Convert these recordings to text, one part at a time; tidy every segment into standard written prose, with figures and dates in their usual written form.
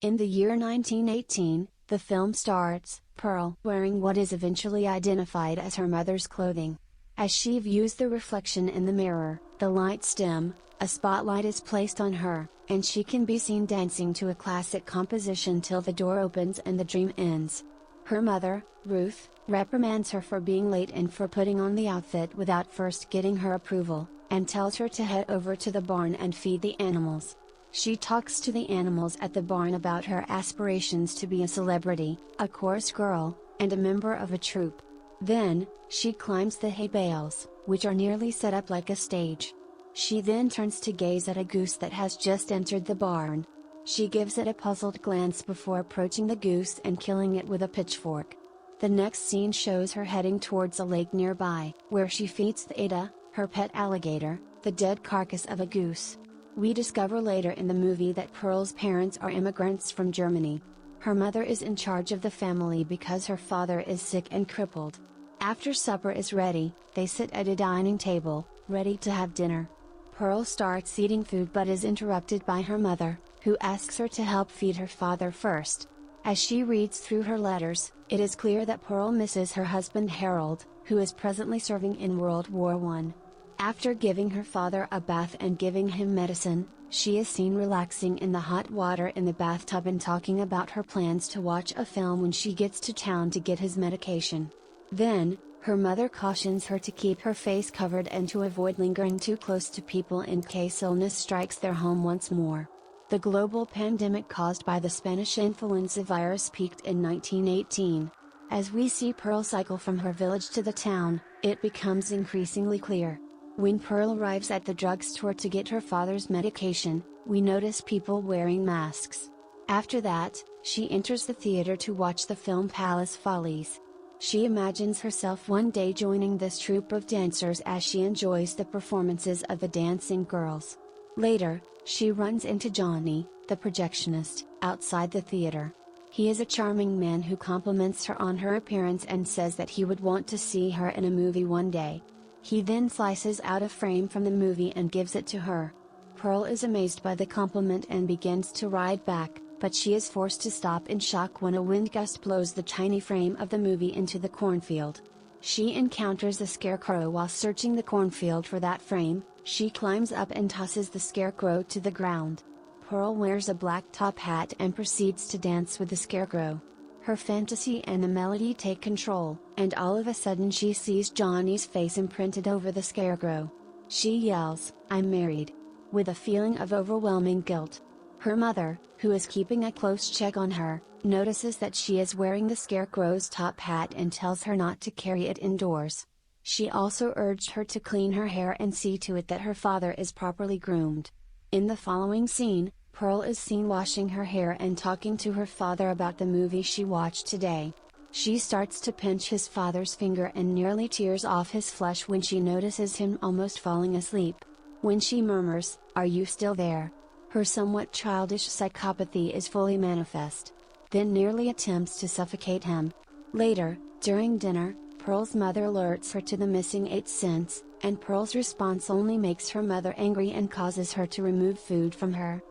In the year 1918, the film starts, Pearl wearing what is eventually identified as her mother's clothing. As she views the reflection in the mirror, the lights dim, a spotlight is placed on her, and she can be seen dancing to a classic composition till the door opens and the dream ends. Her mother, Ruth, reprimands her for being late and for putting on the outfit without first getting her approval, and tells her to head over to the barn and feed the animals. She talks to the animals at the barn about her aspirations to be a celebrity, a chorus girl, and a member of a troupe. Then, she climbs the hay bales, which are nearly set up like a stage. She then turns to gaze at a goose that has just entered the barn. She gives it a puzzled glance before approaching the goose and killing it with a pitchfork. The next scene shows her heading towards a lake nearby, where she feeds the Ada, her pet alligator, the dead carcass of a goose. We discover later in the movie that Pearl's parents are immigrants from Germany. Her mother is in charge of the family because her father is sick and crippled. After supper is ready, they sit at a dining table, ready to have dinner. Pearl starts eating food but is interrupted by her mother, who asks her to help feed her father first. As she reads through her letters, it is clear that Pearl misses her husband Harold, who is presently serving in World War I. After giving her father a bath and giving him medicine, she is seen relaxing in the hot water in the bathtub and talking about her plans to watch a film when she gets to town to get his medication. Then, her mother cautions her to keep her face covered and to avoid lingering too close to people in case illness strikes their home once more. The global pandemic caused by the Spanish influenza virus peaked in 1918. As we see Pearl cycle from her village to the town, it becomes increasingly clear. When Pearl arrives at the drugstore to get her father's medication, we notice people wearing masks. After that, she enters the theater to watch the film Palace Follies. She imagines herself one day joining this troupe of dancers as she enjoys the performances of the dancing girls. Later, she runs into Johnny, the projectionist, outside the theater. He is a charming man who compliments her on her appearance and says that he would want to see her in a movie one day. He then slices out a frame from the movie and gives it to her. Pearl is amazed by the compliment and begins to ride back, but she is forced to stop in shock when a wind gust blows the tiny frame of the movie into the cornfield. She encounters a scarecrow while searching the cornfield for that frame. She climbs up and tosses the scarecrow to the ground. Pearl wears a black top hat and proceeds to dance with the scarecrow. Her fantasy and the melody take control, and all of a sudden she sees Johnny's face imprinted over the scarecrow. She yells, "I'm married!" with a feeling of overwhelming guilt. Her mother, who is keeping a close check on her, notices that she is wearing the scarecrow's top hat and tells her not to carry it indoors. She also urged her to clean her hair and see to it that her father is properly groomed. In the following scene, Pearl is seen washing her hair and talking to her father about the movie she watched today. She starts to pinch his father's finger and nearly tears off his flesh when she notices him almost falling asleep. When she murmurs, "Are you still there?" her somewhat childish psychopathy is fully manifest. Then nearly attempts to suffocate him. Later, during dinner, Pearl's mother alerts her to the missing 8 cents, and Pearl's response only makes her mother angry and causes her to remove food from her.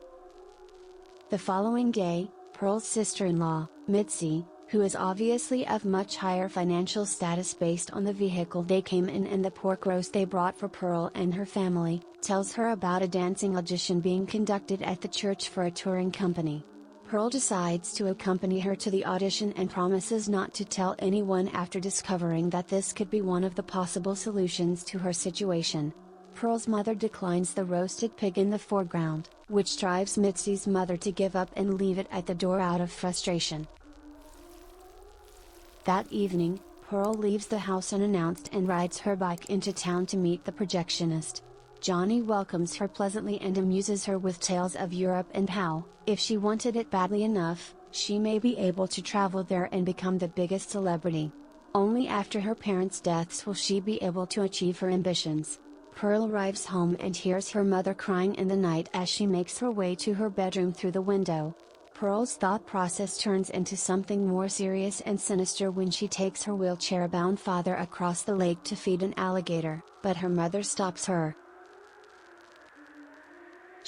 The following day, Pearl's sister-in-law, Mitzi, who is obviously of much higher financial status based on the vehicle they came in and the pork roast they brought for Pearl and her family, tells her about a dancing audition being conducted at the church for a touring company. Pearl decides to accompany her to the audition and promises not to tell anyone after discovering that this could be one of the possible solutions to her situation. Pearl's mother declines the roasted pig in the foreground, which drives Mitzi's mother to give up and leave it at the door out of frustration. That evening, Pearl leaves the house unannounced and rides her bike into town to meet the projectionist. Johnny welcomes her pleasantly and amuses her with tales of Europe and how, if she wanted it badly enough, she may be able to travel there and become the biggest celebrity. Only after her parents' deaths will she be able to achieve her ambitions. Pearl arrives home and hears her mother crying in the night as she makes her way to her bedroom through the window. Pearl's thought process turns into something more serious and sinister when she takes her wheelchair-bound father across the lake to feed an alligator, but her mother stops her.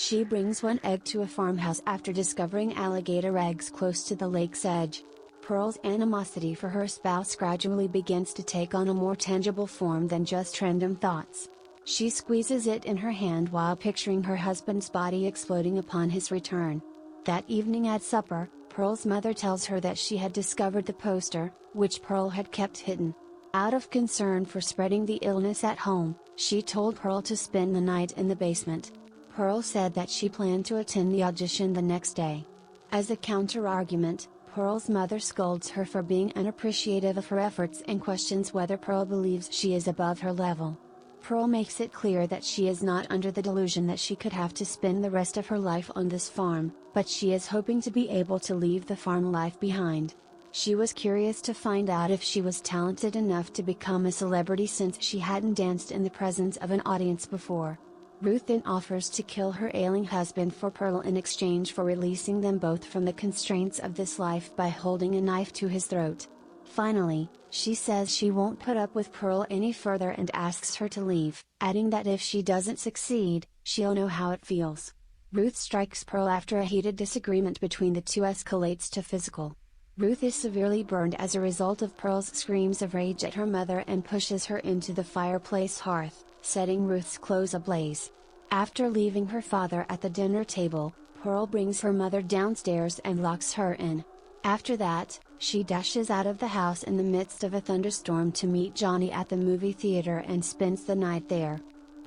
She brings one egg to a farmhouse after discovering alligator eggs close to the lake's edge. Pearl's animosity for her spouse gradually begins to take on a more tangible form than just random thoughts. She squeezes it in her hand while picturing her husband's body exploding upon his return. That evening at supper, Pearl's mother tells her that she had discovered the poster, which Pearl had kept hidden. Out of concern for spreading the illness at home, she told Pearl to spend the night in the basement. Pearl said that she planned to attend the audition the next day. As a counter-argument, Pearl's mother scolds her for being unappreciative of her efforts and questions whether Pearl believes she is above her level. Pearl makes it clear that she is not under the delusion that she could have to spend the rest of her life on this farm, but she is hoping to be able to leave the farm life behind. She was curious to find out if she was talented enough to become a celebrity since she hadn't danced in the presence of an audience before. Ruth then offers to kill her ailing husband for Pearl in exchange for releasing them both from the constraints of this life by holding a knife to his throat. Finally, she says she won't put up with Pearl any further and asks her to leave, adding that if she doesn't succeed, she'll know how it feels. Ruth strikes Pearl after a heated disagreement between the two escalates to physical. Ruth is severely burned as a result of Pearl's screams of rage at her mother and pushes her into the fireplace hearth, setting Ruth's clothes ablaze. After leaving her father at the dinner table, Pearl brings her mother downstairs and locks her in. After that, she dashes out of the house in the midst of a thunderstorm to meet Johnny at the movie theater and spends the night there.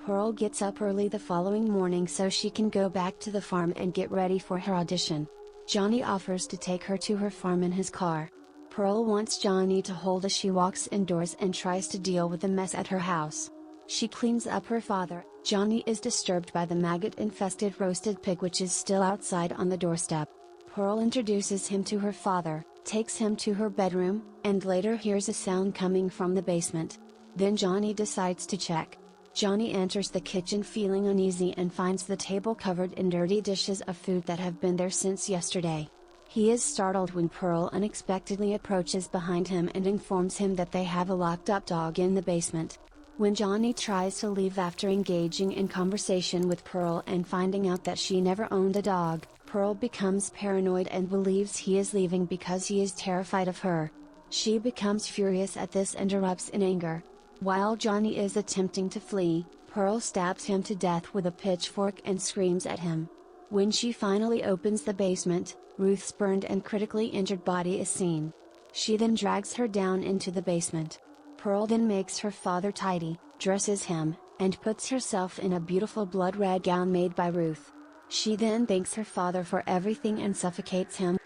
Pearl gets up early the following morning so she can go back to the farm and get ready for her audition. Johnny offers to take her to her farm in his car. Pearl wants Johnny to hold as she walks indoors and tries to deal with the mess at her house. She cleans up her father. Johnny is disturbed by the maggot-infested roasted pig which is still outside on the doorstep. Pearl introduces him to her father, takes him to her bedroom, and later hears a sound coming from the basement. Then Johnny decides to check. Johnny enters the kitchen feeling uneasy and finds the table covered in dirty dishes of food that have been there since yesterday. He is startled when Pearl unexpectedly approaches behind him and informs him that they have a locked-up dog in the basement. When Johnny tries to leave after engaging in conversation with Pearl and finding out that she never owned a dog, Pearl becomes paranoid and believes he is leaving because he is terrified of her. She becomes furious at this and erupts in anger. While Johnny is attempting to flee, Pearl stabs him to death with a pitchfork and screams at him. When she finally opens the basement, Ruth's burned and critically injured body is seen. She then drags her down into the basement. Pearl then makes her father tidy, dresses him, and puts herself in a beautiful blood-red gown made by Ruth. She then thanks her father for everything and suffocates him.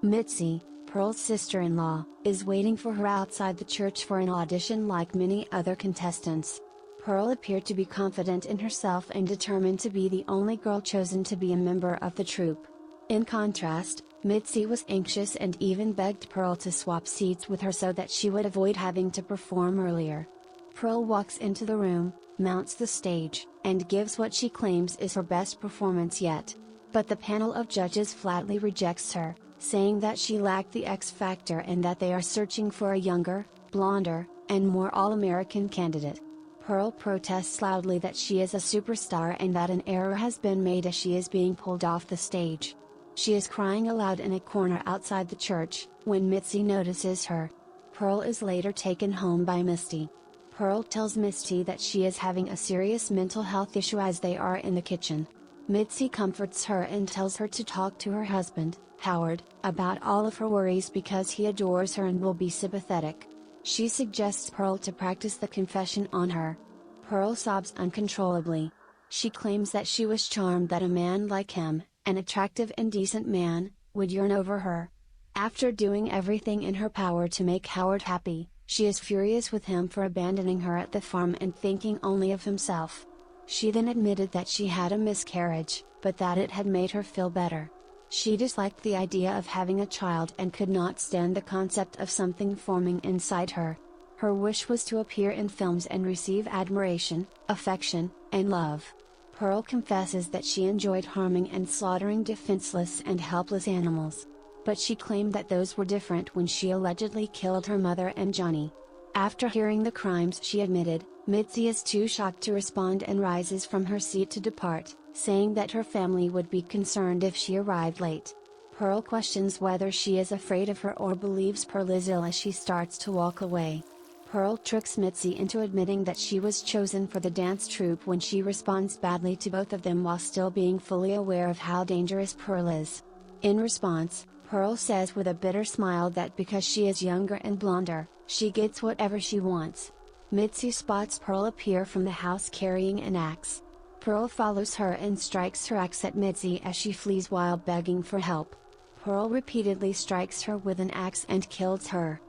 Mitzi, Pearl's sister-in-law, is waiting for her outside the church for an audition like many other contestants. Pearl appeared to be confident in herself and determined to be the only girl chosen to be a member of the troupe. In contrast, Mitzi was anxious and even begged Pearl to swap seats with her so that she would avoid having to perform earlier. Pearl walks into the room, mounts the stage, and gives what she claims is her best performance yet. But the panel of judges flatly rejects her, saying that she lacked the X factor and that they are searching for a younger, blonder, and more all-American candidate. Pearl protests loudly that she is a superstar and that an error has been made as she is being pulled off the stage. She is crying aloud in a corner outside the church, when Mitzi notices her. Pearl is later taken home by Misty. Pearl tells Misty that she is having a serious mental health issue as they are in the kitchen. Mitzi comforts her and tells her to talk to her husband, Howard, about all of her worries because he adores her and will be sympathetic. She suggests Pearl to practice the confession on her. Pearl sobs uncontrollably. She claims that she was charmed that a man like him, an attractive and decent man, would yearn over her. After doing everything in her power to make Howard happy, she is furious with him for abandoning her at the farm and thinking only of himself. She then admitted that she had a miscarriage, but that it had made her feel better. She disliked the idea of having a child and could not stand the concept of something forming inside her. Her wish was to appear in films and receive admiration, affection, and love. Pearl confesses that she enjoyed harming and slaughtering defenseless and helpless animals. But she claimed that those were different when she allegedly killed her mother and Johnny. After hearing the crimes she admitted, Mitzi is too shocked to respond and rises from her seat to depart, saying that her family would be concerned if she arrived late. Pearl questions whether she is afraid of her or believes Pearl is ill as she starts to walk away. Pearl tricks Mitzi into admitting that she was chosen for the dance troupe when she responds badly to both of them while still being fully aware of how dangerous Pearl is. In response, Pearl says with a bitter smile that because she is younger and blonder, she gets whatever she wants. Mitzi spots Pearl appear from the house carrying an axe. Pearl follows her and strikes her axe at Mitzi as she flees while begging for help. Pearl repeatedly strikes her with an axe and kills her.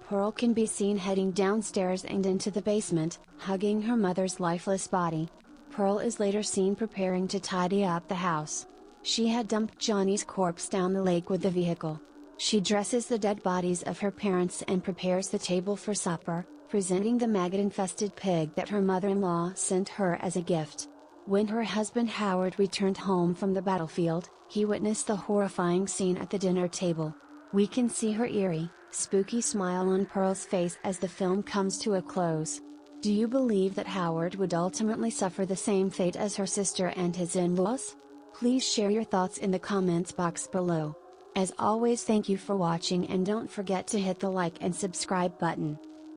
Pearl can be seen heading downstairs and into the basement, hugging her mother's lifeless body. Pearl is later seen preparing to tidy up the house. She had dumped Johnny's corpse down the lake with the vehicle. She dresses the dead bodies of her parents and prepares the table for supper, presenting the maggot-infested pig that her mother-in-law sent her as a gift. When her husband Howard returned home from the battlefield, he witnessed the horrifying scene at the dinner table. We can see her eerie, spooky smile on Pearl's face as the film comes to a close. Do you believe that Howard would ultimately suffer the same fate as her sister and his in-laws? Please share your thoughts in the comments box below. As always, thank you for watching and don't forget to hit the like and subscribe button.